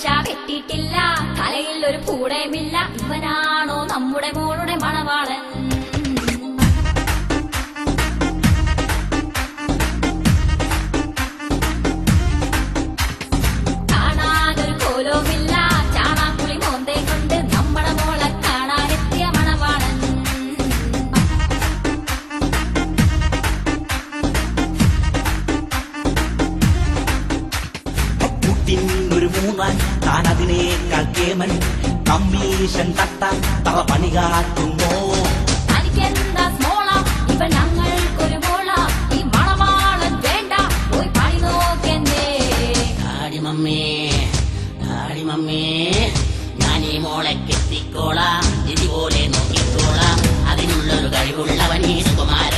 താടിമീശ വെട്ടിട്ടില്ല, തലയിൽ ഒരു പൂടയുമില്ല, ഇവനാണോ നമ്മുടെ മോളുടെ മണവാളൻ? കാണാനൊരു കോലവുമില്ല, ചാണാക്കുളി മോന്തേ കൊണ്ട് നമ്മുടെ മോളെ കാണാനെത്തിയ മണവാളൻ. ഒരു മൂന്നാൻ താൻ അതിനേക്കാൾ കേമൻ, കമ്മീഷൻ തട്ടാൻ തറ പണി കാട്ടുന്നോ? തനിക്കെന്താ സ്മോള, ഇവ ഞങ്ങൾക്കൊരു മോള, ഈ മണവാളൻ വേണ്ട, പോയി പണി നോക്കെന്നേ. ആടിമമ്മേ ആടിമമ്മേ, ഞാൻ ഈ മോളെ കെട്ടിക്കോളാം, ഇതുപോലെ നോക്കിക്കോളാം, അതിനുള്ളൊരു കഴിവുള്ളവൻ ഈ സുകുമാരൻ.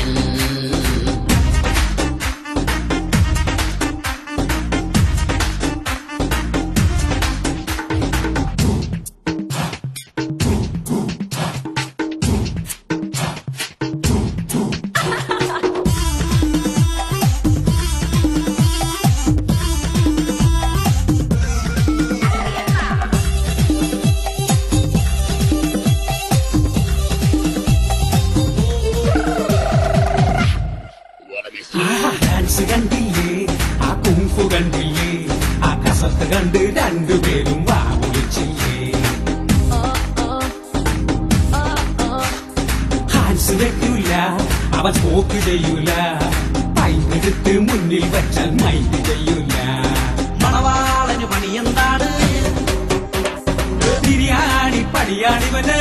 ഡാൻസ് കണ്ടില്ലേ, ആ കുങ്ഫു കണ്ടില്ലേ, ആ കസത്ത് കണ്ട് രണ്ടുപേരും വാ വിളിച്ചില്ലേ. ഹാൻസ് വെക്കൂല, അവൻ സ്മോക്ക് ചെയ്യൂല, പൈപ്പെടുത്ത് മുന്നിൽ വെച്ചാൽ മൈൻഡ് ചെയ്യൂല. മണവാളന് പണിയെന്താണ്? ബിരിയാണി പണിയാണിവന്,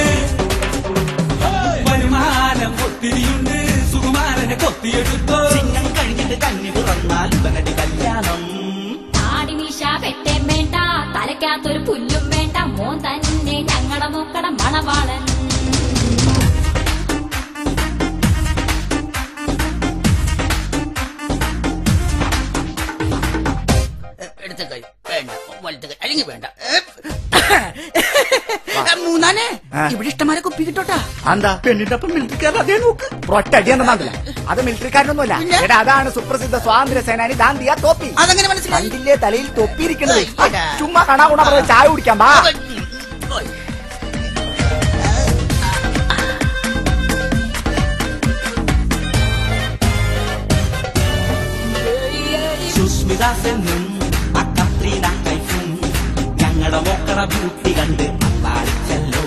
വരുമാനം ഒത്തിരിയുണ്ട്, സുകുമാരനെ കൊത്തിയെടുത്തോ. ചിങ്ങം കഴിഞ്ഞിട്ട് കന്നി പിറന്നാൽ ഇവനടി കല്യാണം. താടിമീശ വെട്ടേം വേണ്ട, തലയ്ക്കകത്തൊരു പുല്ലും വേണ്ട, മോൻ തന്നെ ഞങ്ങളുടെ നോക്കട മണവാളൻ. എടുത്ത കൈ വേണ്ട, വലത്തെ കൈ അല്ലെങ്കിൽ വേണ്ട. മൂന്നാനെ ഇവിടെ ഇഷ്ടമാരെ കുപ്പി കിട്ടോട്ടാ. എന്താ പെണ്ണിന്റെ അപ്പം മിലിറ്ററിക്കാരൻ അതേ നോക്ക് ഒറ്റടിയെന്നല്ല, അത് മിലിറ്ററിക്കാരനൊന്നുമല്ല. എടാ, അതാണ് സുപ്രസിദ്ധ സ്വാതന്ത്ര്യ സേനാനി ദാന്തിയ തോപ്പി. അതെങ്ങനെ മനസ്സിലായി? കണ്ടില്ലേ തലയിൽ തൊപ്പിയിരിക്കുന്നത്? ചുമ്മാ കാണാ ഗുണ പറഞ്ഞ ചായ കുടിക്കാം വാ. സുസ്മിതാസെന്നും അക്കത്രീന കൈഫും ഞങ്ങളുടെ മോക്കട ബ്യൂട്ടി കണ്ട് അത്താളിച്ചല്ലോ.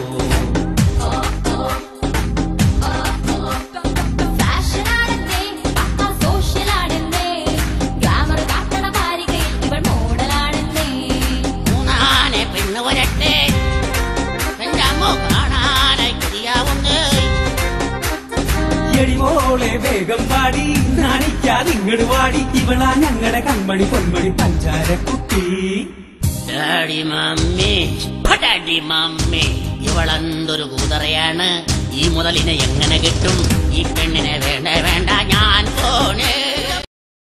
ഫാഷനാണെന്നേ, പക്കാ സോഷ്യലാണെന്നേ, ഗ്ലാമർ കാട്ടണ ഭാരികയിൽ ഇവൾ മോഡലാണെന്നേ. മൂന്നാനെ പെണ്ണ് വരട്ടെ, എന്റെ അമ്മ കാണാനായി കൊതിയാവുന്നേ. എടിമോളെ വേഗം പാടി, നാണിക്കാതിങ്ങട് വാടി, ഇവളാ ഞങ്ങളുടെ കൺമണി പൊന്മണി പഞ്ചാര കുട്ടി. ഡാഡി മമ്മി ഡാഡി മമ്മി, ഇവളെന്തൊരു കൂതറയാണ്, ഈ മുതലിനെ എങ്ങനെ കിട്ടും? ഈ പെണ്ണിനെ വേണ്ട വേണ്ട, ഞാൻ പോണേ.